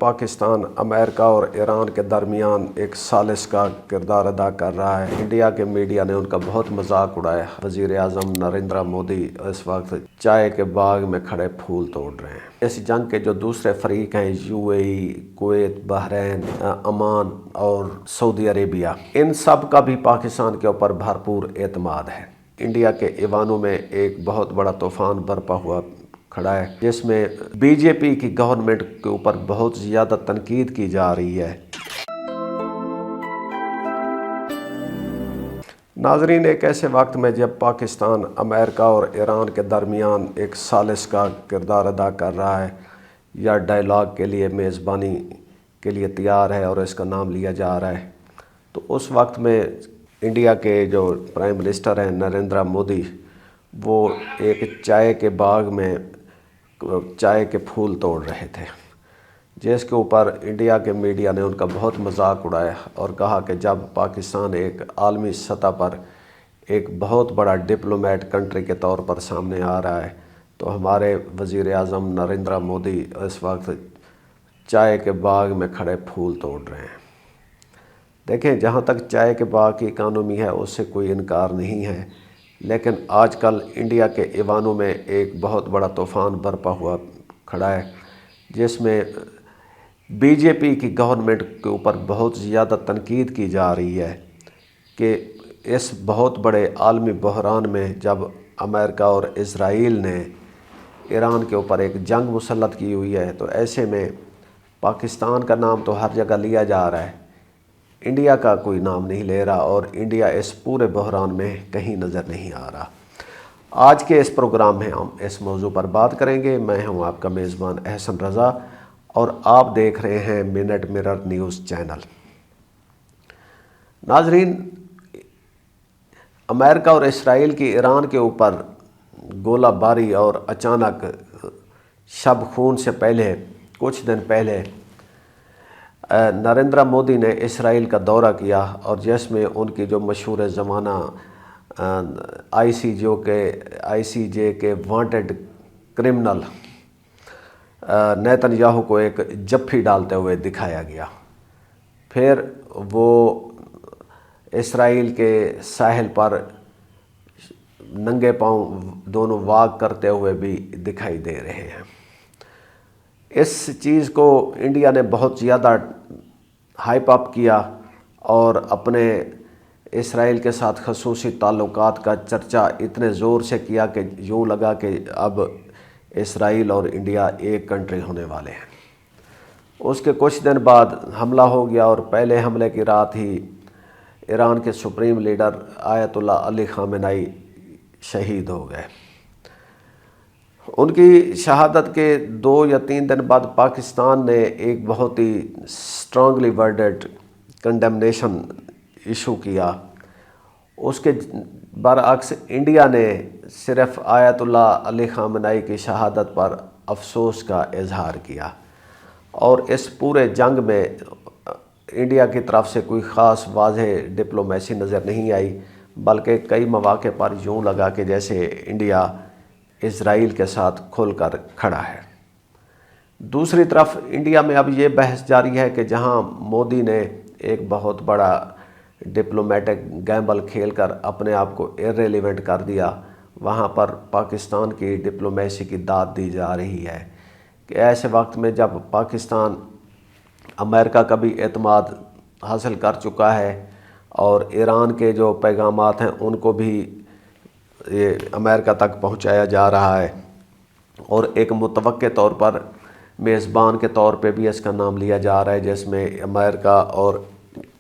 پاکستان امریکہ اور ایران کے درمیان ایک ثالث کا کردار ادا کر رہا ہے۔ انڈیا کے میڈیا نے ان کا بہت مذاق اڑایا۔ وزیر اعظم نریندر مودی اس وقت چائے کے باغ میں کھڑے پھول توڑ رہے ہیں۔ اس جنگ کے جو دوسرے فریق ہیں UAE، کویت، بحرین، عمان اور سعودی عربیہ، ان سب کا بھی پاکستان کے اوپر بھرپور اعتماد ہے۔ انڈیا کے ایوانوں میں ایک بہت بڑا طوفان برپا ہوا کھڑا ہے، جس میں BJP کی گورنمنٹ کے اوپر بہت زیادہ تنقید کی جا رہی ہے۔ ناظرین، ایک ایسے وقت میں جب پاکستان امریکہ اور ایران کے درمیان ایک ثالث کا کردار ادا کر رہا ہے یا ڈائیلاگ کے لیے میزبانی کے لیے تیار ہے اور اس کا نام لیا جا رہا ہے، تو اس وقت میں انڈیا کے جو پرائم منسٹر ہیں نریندر مودی، وہ ایک چائے کے باغ میں چائے کے پھول توڑ رہے تھے، جس کے اوپر انڈیا کے میڈیا نے ان کا بہت مذاق اڑایا اور کہا کہ جب پاکستان ایک عالمی سطح پر ایک بہت بڑا ڈپلومیٹ کنٹری کے طور پر سامنے آ رہا ہے، تو ہمارے وزیر اعظم نریندر مودی اس وقت چائے کے باغ میں کھڑے پھول توڑ رہے ہیں۔ دیکھیں، جہاں تک چائے کے باغ کی اکانومی ہے اس سے کوئی انکار نہیں ہے، لیکن آج کل انڈیا کے ایوانوں میں ایک بہت بڑا طوفان برپا ہوا کھڑا ہے، جس میں BJP کی گورنمنٹ کے اوپر بہت زیادہ تنقید کی جا رہی ہے کہ اس بہت بڑے عالمی بحران میں جب امریکہ اور اسرائیل نے ایران کے اوپر ایک جنگ مسلط کی ہوئی ہے، تو ایسے میں پاکستان کا نام تو ہر جگہ لیا جا رہا ہے، انڈیا کا کوئی نام نہیں لے رہا، اور انڈیا اس پورے بحران میں کہیں نظر نہیں آ رہا۔ آج کے اس پروگرام میں ہم اس موضوع پر بات کریں گے۔ میں ہوں آپ کا میزبان احسن رضا اور آپ دیکھ رہے ہیں منٹ مرر نیوز چینل۔ ناظرین، امریکہ اور اسرائیل کی ایران کے اوپر گولہ باری اور اچانک شب خون سے پہلے کچھ دن پہلے نریندر مودی نے اسرائیل کا دورہ کیا، اور جس میں ان کی جو مشہور زمانہ ICJ کے وانٹڈ کرمنل نیتن یاہو کو ایک جپھی ڈالتے ہوئے دکھایا گیا۔ پھر وہ اسرائیل کے ساحل پر ننگے پاؤں دونوں واک کرتے ہوئے بھی دکھائی دے رہے ہیں۔ اس چیز کو انڈیا نے بہت زیادہ ہائپ اپ کیا اور اپنے اسرائیل کے ساتھ خصوصی تعلقات کا چرچا اتنے زور سے کیا کہ یوں لگا کہ اب اسرائیل اور انڈیا ایک کنٹری ہونے والے ہیں۔ اس کے کچھ دن بعد حملہ ہو گیا، اور پہلے حملے کی رات ہی ایران کے سپریم لیڈر آیت اللہ علی خامنئی شہید ہو گئے۔ ان کی شہادت کے 2 یا 3 دن بعد پاکستان نے ایک بہت ہی اسٹرانگلی ورڈڈ کنڈیمنیشن ایشو کیا۔ اس کے برعکس انڈیا نے صرف آیت اللہ علی خامنئی کی شہادت پر افسوس کا اظہار کیا، اور اس پورے جنگ میں انڈیا کی طرف سے کوئی خاص واضح ڈپلومیسی نظر نہیں آئی، بلکہ کئی مواقع پر یوں لگا کہ جیسے انڈیا اسرائیل کے ساتھ کھل کر کھڑا ہے۔ دوسری طرف انڈیا میں اب یہ بحث جاری ہے کہ جہاں مودی نے ایک بہت بڑا ڈپلومیٹک گیمبل کھیل کر اپنے آپ کو ایرریلیونٹ کر دیا، وہاں پر پاکستان کی ڈپلومیسی کی داد دی جا رہی ہے کہ ایسے وقت میں جب پاکستان امریکہ کا بھی اعتماد حاصل کر چکا ہے اور ایران کے جو پیغامات ہیں ان کو بھی یہ امریکہ تک پہنچایا جا رہا ہے، اور ایک متوقع طور پر میزبان کے طور پہ بھی اس کا نام لیا جا رہا ہے، جس میں امریکہ اور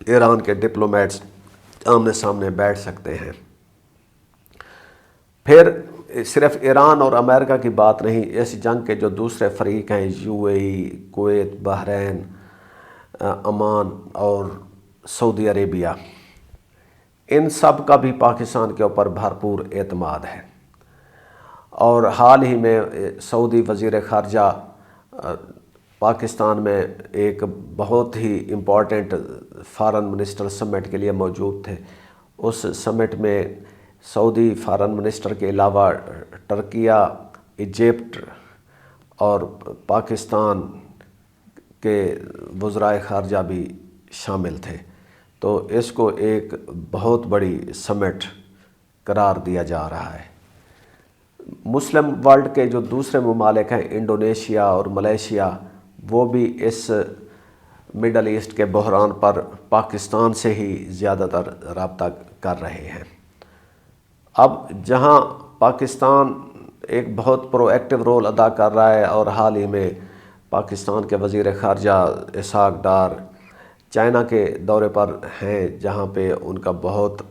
ایران کے ڈپلومیٹس آمنے سامنے بیٹھ سکتے ہیں۔ پھر صرف ایران اور امریکہ کی بات نہیں، اس جنگ کے جو دوسرے فریق ہیں UAE، کویت، بحرین، عمان اور سعودی عربیہ، ان سب کا بھی پاکستان کے اوپر بھرپور اعتماد ہے۔ اور حال ہی میں سعودی وزیر خارجہ پاکستان میں ایک بہت ہی امپورٹنٹ فارن منسٹر سمٹ کے لیے موجود تھے۔ اس سمٹ میں سعودی فارن منسٹر کے علاوہ ٹرکیہ، ایجپٹ اور پاکستان کے وزرائے خارجہ بھی شامل تھے، تو اس کو ایک بہت بڑی سمٹ قرار دیا جا رہا ہے۔ مسلم ورلڈ کے جو دوسرے ممالک ہیں انڈونیشیا اور ملیشیا، وہ بھی اس مڈل ایسٹ کے بحران پر پاکستان سے ہی زیادہ تر رابطہ کر رہے ہیں۔ اب جہاں پاکستان ایک بہت پرو ایکٹیو رول ادا کر رہا ہے، اور حال ہی میں پاکستان کے وزیر خارجہ اسحاق ڈار چائنا کے دورے پر ہیں، جہاں پہ ان کا بہت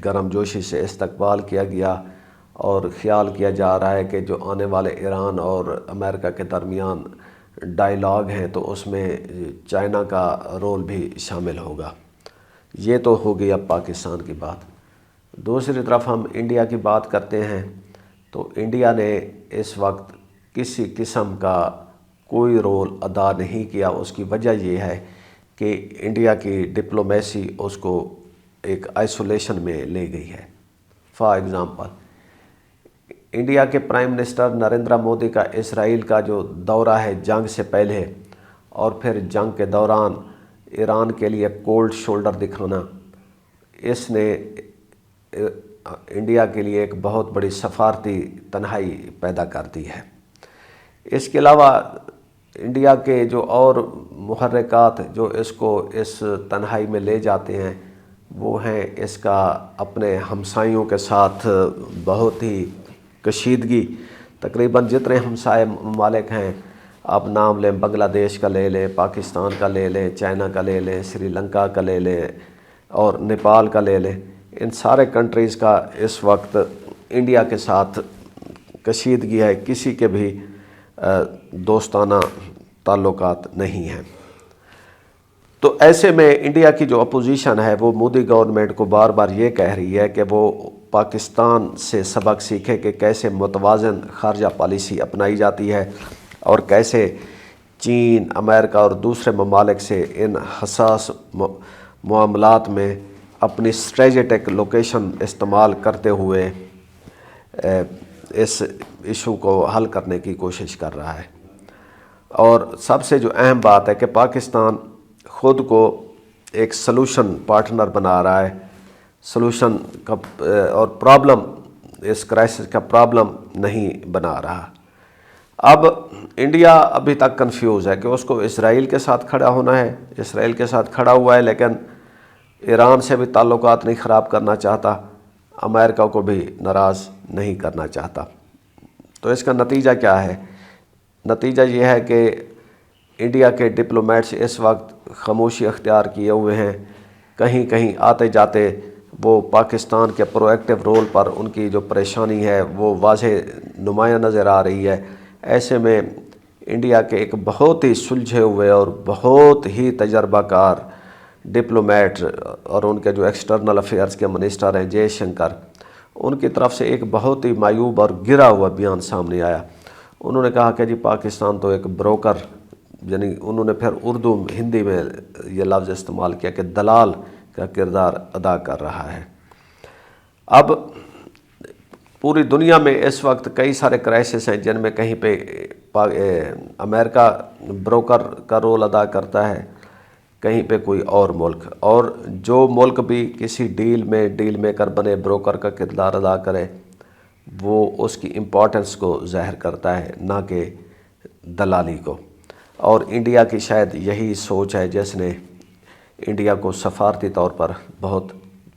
گرم جوشی سے استقبال کیا گیا، اور خیال کیا جا رہا ہے کہ جو آنے والے ایران اور امریکہ کے درمیان ڈائیلاگ ہیں تو اس میں چائنا کا رول بھی شامل ہوگا۔ یہ تو ہوگی اب پاکستان کی بات۔ دوسری طرف ہم انڈیا کی بات کرتے ہیں، تو انڈیا نے اس وقت کسی قسم کا کوئی رول ادا نہیں کیا۔ اس کی وجہ یہ ہے کہ انڈیا کی ڈپلومیسی اس کو ایک آئسولیشن میں لے گئی ہے۔ فار ایگزامپل، انڈیا کے پرائم منسٹر نریندر مودی کا اسرائیل کا جو دورہ ہے جنگ سے پہلے، اور پھر جنگ کے دوران ایران کے لیے کولڈ شولڈر دکھانا، اس نے انڈیا کے لیے ایک بہت بڑی سفارتی تنہائی پیدا کر دی ہے۔ اس کے علاوہ انڈیا کے جو اور محرکات جو اس کو اس تنہائی میں لے جاتے ہیں، وہ ہیں اس کا اپنے ہمسائیوں کے ساتھ بہت ہی کشیدگی۔ تقریباً جتنے ہمسائے ممالک ہیں، آپ نام لیں، بنگلہ دیش کا لے لیں، پاکستان کا لے لیں، چائنا کا لے لیں، سری لنکا کا لے لیں، اور نیپال کا لے لیں، ان سارے کنٹریز کا اس وقت انڈیا کے ساتھ کشیدگی ہے، کسی کے بھی دوستانہ تعلقات نہیں ہیں۔ تو ایسے میں انڈیا کی جو اپوزیشن ہے وہ مودی گورنمنٹ کو بار بار یہ کہہ رہی ہے کہ وہ پاکستان سے سبق سیکھے کہ کیسے متوازن خارجہ پالیسی اپنائی جاتی ہے، اور کیسے چین، امریکہ اور دوسرے ممالک سے ان حساس معاملات میں اپنی اسٹریٹجک لوکیشن استعمال کرتے ہوئے اس ایشو کو حل کرنے کی کوشش کر رہا ہے۔ اور سب سے جو اہم بات ہے کہ پاکستان خود کو ایک سلوشن پارٹنر بنا رہا ہے، سلوشن کا اور پرابلم، اس کرائسس کا پرابلم نہیں بنا رہا۔ اب انڈیا ابھی تک کنفیوز ہے کہ اس کو اسرائیل کے ساتھ کھڑا ہونا ہے، اسرائیل کے ساتھ کھڑا ہوا ہے، لیکن ایران سے بھی تعلقات نہیں خراب کرنا چاہتا، امریکہ کو بھی ناراض نہیں کرنا چاہتا۔ تو اس کا نتیجہ کیا ہے؟ نتیجہ یہ ہے کہ انڈیا کے ڈپلومیٹس اس وقت خاموشی اختیار کیے ہوئے ہیں، کہیں کہیں آتے جاتے وہ پاکستان کے پرو ایکٹیو رول پر ان کی جو پریشانی ہے وہ واضح نمایاں نظر آ رہی ہے۔ ایسے میں انڈیا کے ایک بہت ہی سلجھے ہوئے اور بہت ہی تجربہ کار ڈپلومیٹ اور ان کے جو ایکسٹرنل افیئرز کے منسٹر ہیں جے شنکر، ان کی طرف سے ایک بہت ہی معیوب اور گرا ہوا بیان سامنے آیا۔ انہوں نے کہا کہ جی پاکستان تو ایک بروکر، یعنی انہوں نے پھر اردو ہندی میں یہ لفظ استعمال کیا کہ دلال کا کردار ادا کر رہا ہے۔ اب پوری دنیا میں اس وقت کئی سارے کرائسس ہیں جن میں کہیں پہ امریکہ بروکر کا رول ادا کرتا ہے، کہیں پہ کوئی اور ملک، اور جو ملک بھی کسی ڈیل میکر بنے، بروکر کا کردار ادا کرے، وہ اس کی امپورٹنس کو ظاہر کرتا ہے، نہ کہ دلالی کو۔ اور انڈیا کی شاید یہی سوچ ہے جس نے انڈیا کو سفارتی طور پر بہت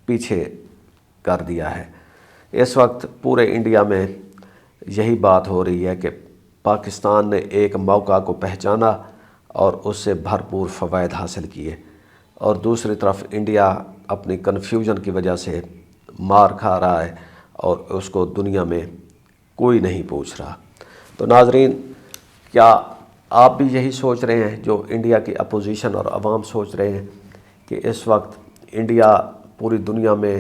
پیچھے کر دیا ہے۔ اس وقت پورے انڈیا میں یہی بات ہو رہی ہے کہ پاکستان نے ایک موقع کو پہچانا اور اس سے بھرپور فوائد حاصل کیے، اور دوسری طرف انڈیا اپنی کنفیوژن کی وجہ سے مار کھا رہا ہے اور اس کو دنیا میں کوئی نہیں پوچھ رہا۔ تو ناظرین، کیا آپ بھی یہی سوچ رہے ہیں جو انڈیا کی اپوزیشن اور عوام سوچ رہے ہیں کہ اس وقت انڈیا پوری دنیا میں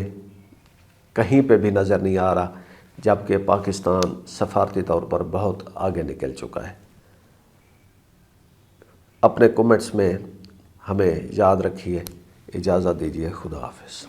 کہیں پہ بھی نظر نہیں آ رہا، جبکہ پاکستان سفارتی طور پر بہت آگے نکل چکا ہے؟ اپنے کومنٹس میں ہمیں یاد رکھیے۔ اجازت دیجیے، خدا حافظ۔